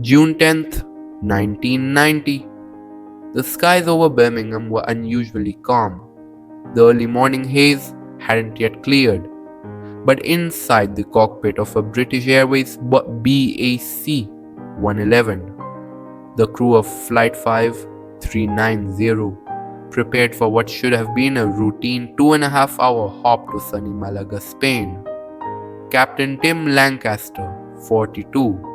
June 10th, 1990. The skies over Birmingham were unusually calm. The early morning haze hadn't yet cleared, but inside the cockpit of a British Airways BAC 111, the crew of Flight 5390 prepared for what should have been a routine 2.5-hour hop to sunny Malaga, Spain. Captain Tim Lancaster, 42,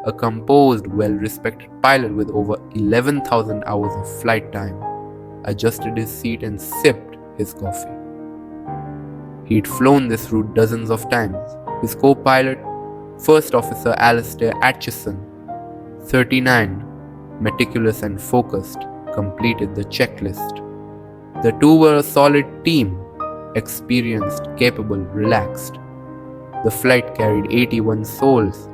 a composed, well-respected pilot with over 11,000 hours of flight time, adjusted his seat and sipped his coffee. He'd flown this route dozens of times. His co-pilot, First Officer Alistair Atchison, 39, meticulous and focused, completed the checklist. The two were a solid team, experienced, capable, relaxed. The flight carried 81 souls,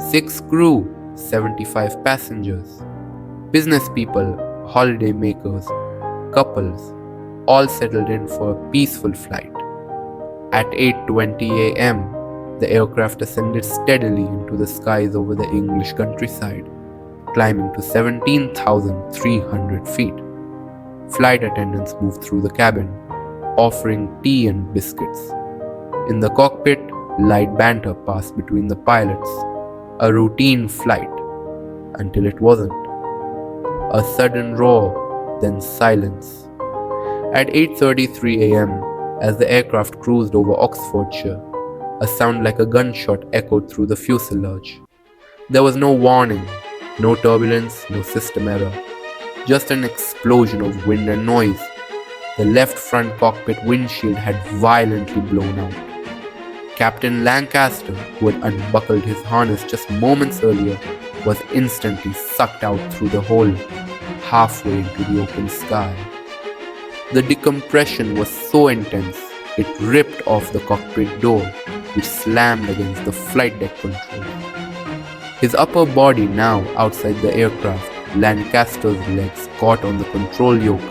6 crew, 75 passengers. Business people, holiday makers, couples, all settled in for a peaceful flight. At 8:20 a.m., the aircraft ascended steadily into the skies over the English countryside, climbing to 17,300 feet. Flight attendants moved through the cabin, offering tea and biscuits. In the cockpit, light banter passed between the pilots, a routine flight, until it wasn't. A sudden roar, then silence. At 8:33 a.m., as the aircraft cruised over Oxfordshire, a sound like a gunshot echoed through the fuselage. There was no warning, no turbulence, no system error, just an explosion of wind and noise. The left front cockpit windshield had violently blown out. Captain Lancaster, who had unbuckled his harness just moments earlier, was instantly sucked out through the hole, halfway into the open sky. The decompression was so intense, it ripped off the cockpit door, which slammed against the flight deck control. His upper body now outside the aircraft, Lancaster's legs caught on the control yoke,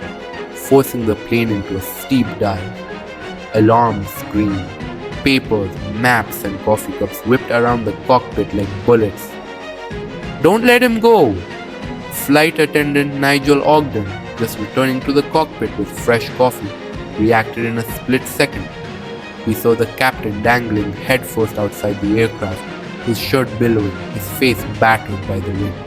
forcing the plane into a steep dive. Alarms screamed. Papers, maps, and coffee cups whipped around the cockpit like bullets. "Don't let him go!" Flight attendant Nigel Ogden, just returning to the cockpit with fresh coffee, reacted in a split second. He saw the captain dangling headfirst outside the aircraft, his shirt billowing, his face battered by the wind.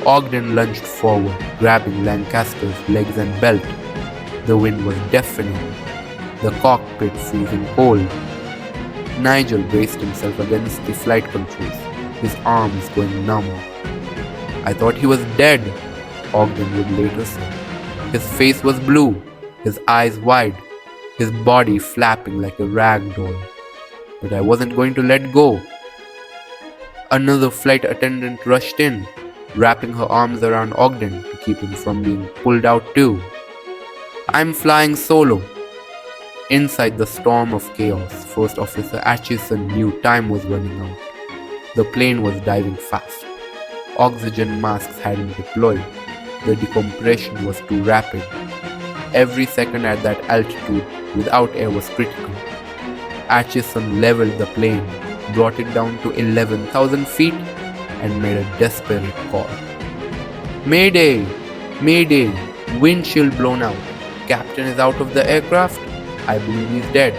Ogden lunged forward, grabbing Lancaster's legs and belt. The wind was deafening, the cockpit freezing cold. Nigel braced himself against the flight controls, his arms going numb. "I thought he was dead," Ogden would later say. His face was blue, his eyes wide, his body flapping like a rag doll. But I wasn't going to let go. Another flight attendant rushed in, wrapping her arms around Ogden to keep him from being pulled out too. "I'm flying solo." Inside the storm of chaos, First Officer Atchison knew time was running out. The plane was diving fast. Oxygen masks hadn't deployed. The decompression was too rapid. Every second at that altitude without air was critical. Atchison leveled the plane, brought it down to 11,000 feet, and made a desperate call. "Mayday! Mayday! Windshield blown out. Captain is out of the aircraft. I believe he's dead."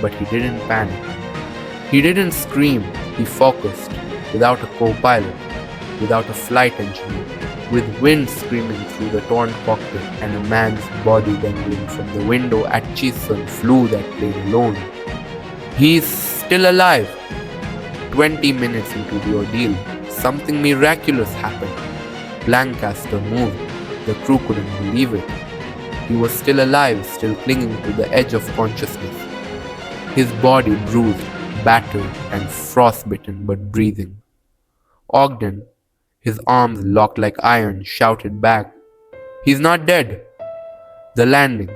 But he didn't panic. He didn't scream. He focused, without a co-pilot, without a flight engineer, with wind screaming through the torn cockpit and a man's body dangling from the window. Atchison flew that plane alone. "He's still alive." 20 minutes into the ordeal, something miraculous happened. Lancaster moved. The crew couldn't believe it. He was still alive, still clinging to the edge of consciousness. His body bruised, battered, and frostbitten, but breathing. Ogden, his arms locked like iron, shouted back, "He's not dead!" The landing.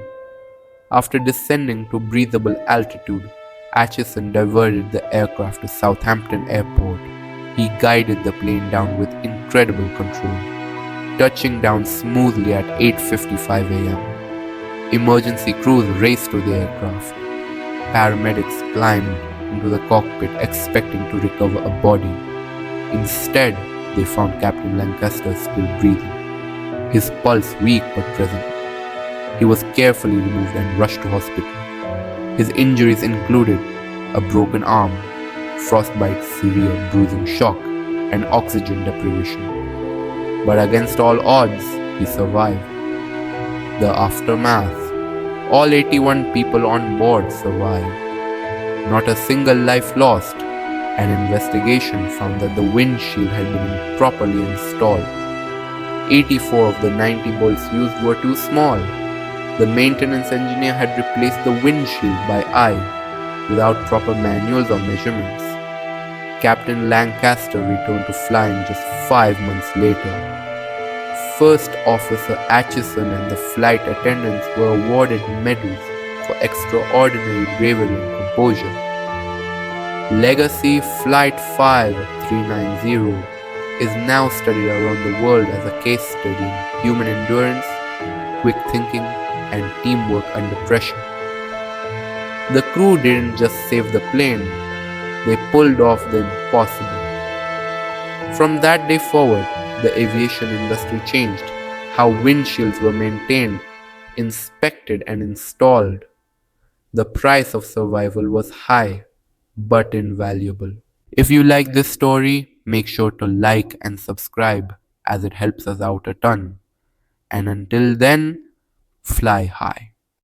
After descending to breathable altitude, Atchison diverted the aircraft to Southampton Airport. He guided the plane down with incredible control, touching down smoothly at 8:55 a.m. Emergency crews raced to the aircraft. Paramedics climbed into the cockpit expecting to recover a body. Instead, they found Captain Lancaster still breathing, his pulse weak but present. He was carefully removed and rushed to hospital. His injuries included a broken arm, frostbite, severe bruising shock, and oxygen deprivation. But against all odds, he survived. The aftermath. All 81 people on board survived. Not a single life lost. An investigation found that the windshield had been improperly installed. 84 of the 90 bolts used were too small. The maintenance engineer had replaced the windshield by eye, without proper manuals or measurements. Captain Lancaster returned to flying just 5 months later. First Officer Atchison and the flight attendants were awarded medals for extraordinary bravery and composure. Legacy Flight 5390 is now studied around the world as a case study in human endurance, quick thinking, and teamwork under pressure. The crew didn't just save the plane, they pulled off the impossible. From that day forward, the aviation industry changed. How windshields were maintained, inspected, and installed. The price of survival was high, but invaluable. If you like this story, make sure to like and subscribe as it helps us out a ton. And until then, fly high.